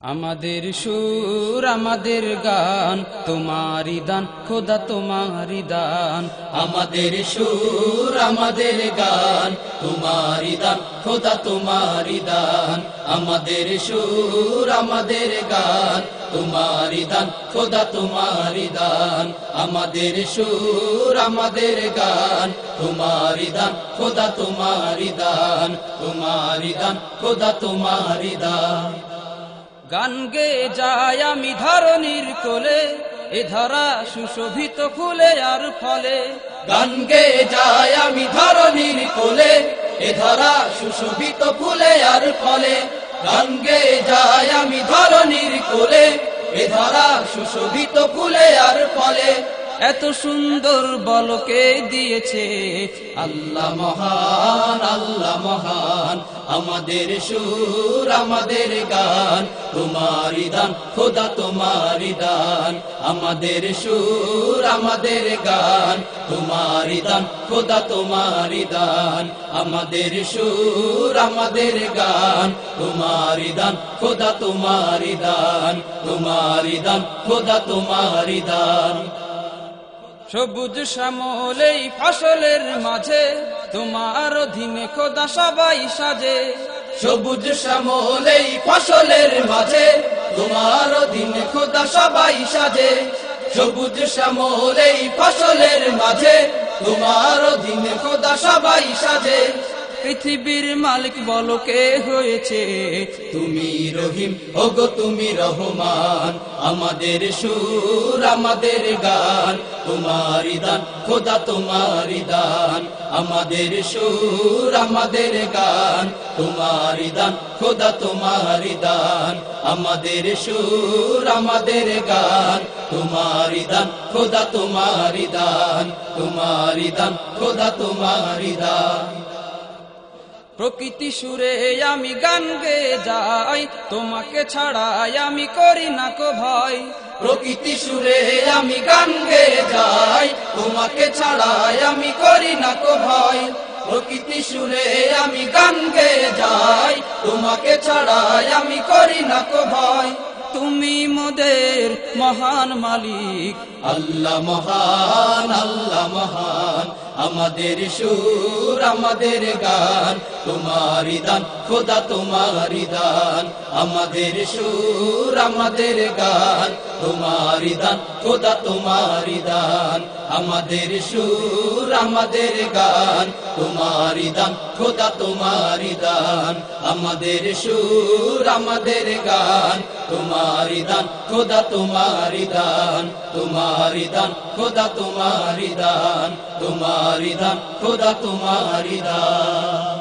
আমাদের সুর আমাদের গান তোমারি দান খোদা তোমারি দান। আমাদের সুর আমাদের গান তোমারি দান খোদা তোমারি দান। আমাদের সুর আমাদের গান তোমারি দান খোদা তোমারি দান। আমাদের সুর আমাদের গান তোমারি দান খোদা তোমারি দান। তোমারি দান খোদা তোমারি দান। গান গেয়ে যাই আমি ধরণীর কোলে, এ ধরা সুশোভিত ফুলে আর ফলে। গান গেয়ে যাই আমি ধরণীর কোলে, এ ধরা সুশোভিত ফুলে আর ফলে। গান গেয়ে যাই আমি ধরণীর কোলে, এ ধরা সুশোভিত ফুলে আর ফলে। এত সুন্দর বলকে দিয়েছে আল্লাহ মহান, আল্লাহ মহান। আমাদের সুর আমাদের গান তোমারি দান খোদা তোমারি দান। আমাদের সুর আমাদের গান তোমারি দান খোদা তোমারি দান। আমাদের সুর আমাদের গান তোমারি দান খোদা তোমারি দান। তোমারি দান খোদা তোমারি দান। সবুজ শ্যামলেই ফসলের মাঝে তোমার অধীনে খোদা সবাই সাজে। সবুজ শ্যামলেই ফসলের মাঝে তোমার অধীনে খোদা সবাই সাজে। সবুজ শ্যামলেই ফসলের মাঝে তোমার অধীনে খোদা সবাই সাজে। পৃথিবীর মালিক বলকে হয়েছে তুমি রহিম ওগো তুমি রহমান। আমাদের সুর আমাদের গান তোমারি দান খোদা তোমারি দান। আমাদের সুর আমাদের গান তোমারি দান খোদা তোমারি দান। আমাদের সুর আমাদের গান তোমারি দান খোদা তোমারি দান। তোমারি দান খোদা তোমারি দান। প্রকৃতি সুরে আমি গান গেয়ে যাই, তোমাকে ছাড়াই আমি করি না কো ভয়। প্রকৃতি সুরে আমি গান গেয়ে যাই, তোমাকে ছাড়াই আমি করি না কো ভয়। প্রকৃতি সুরে আমি গান গেয়ে যাই, তোমাকে ছাড়াই আমি করি না কো ভয়। তুমি মোদের মহান মালিক আল্লাহ মহান, আল্লাহ মহান। আমাদের সুর আমাদের গান তোমারি দান খোদা তোমারি দান। আমাদের সুর আমাদের গান তোমারি দান খোদা তোমারি দান। আমাদের সুর আমাদের গান তোমারি দান খোদা তোমারি দান। আমাদের সুর আমাদের গান তোমারি দান খোদা তোমারি দান। তোমারি দান খোদা তোমারি দান। তোমারি দান খোদা তোমারি দান।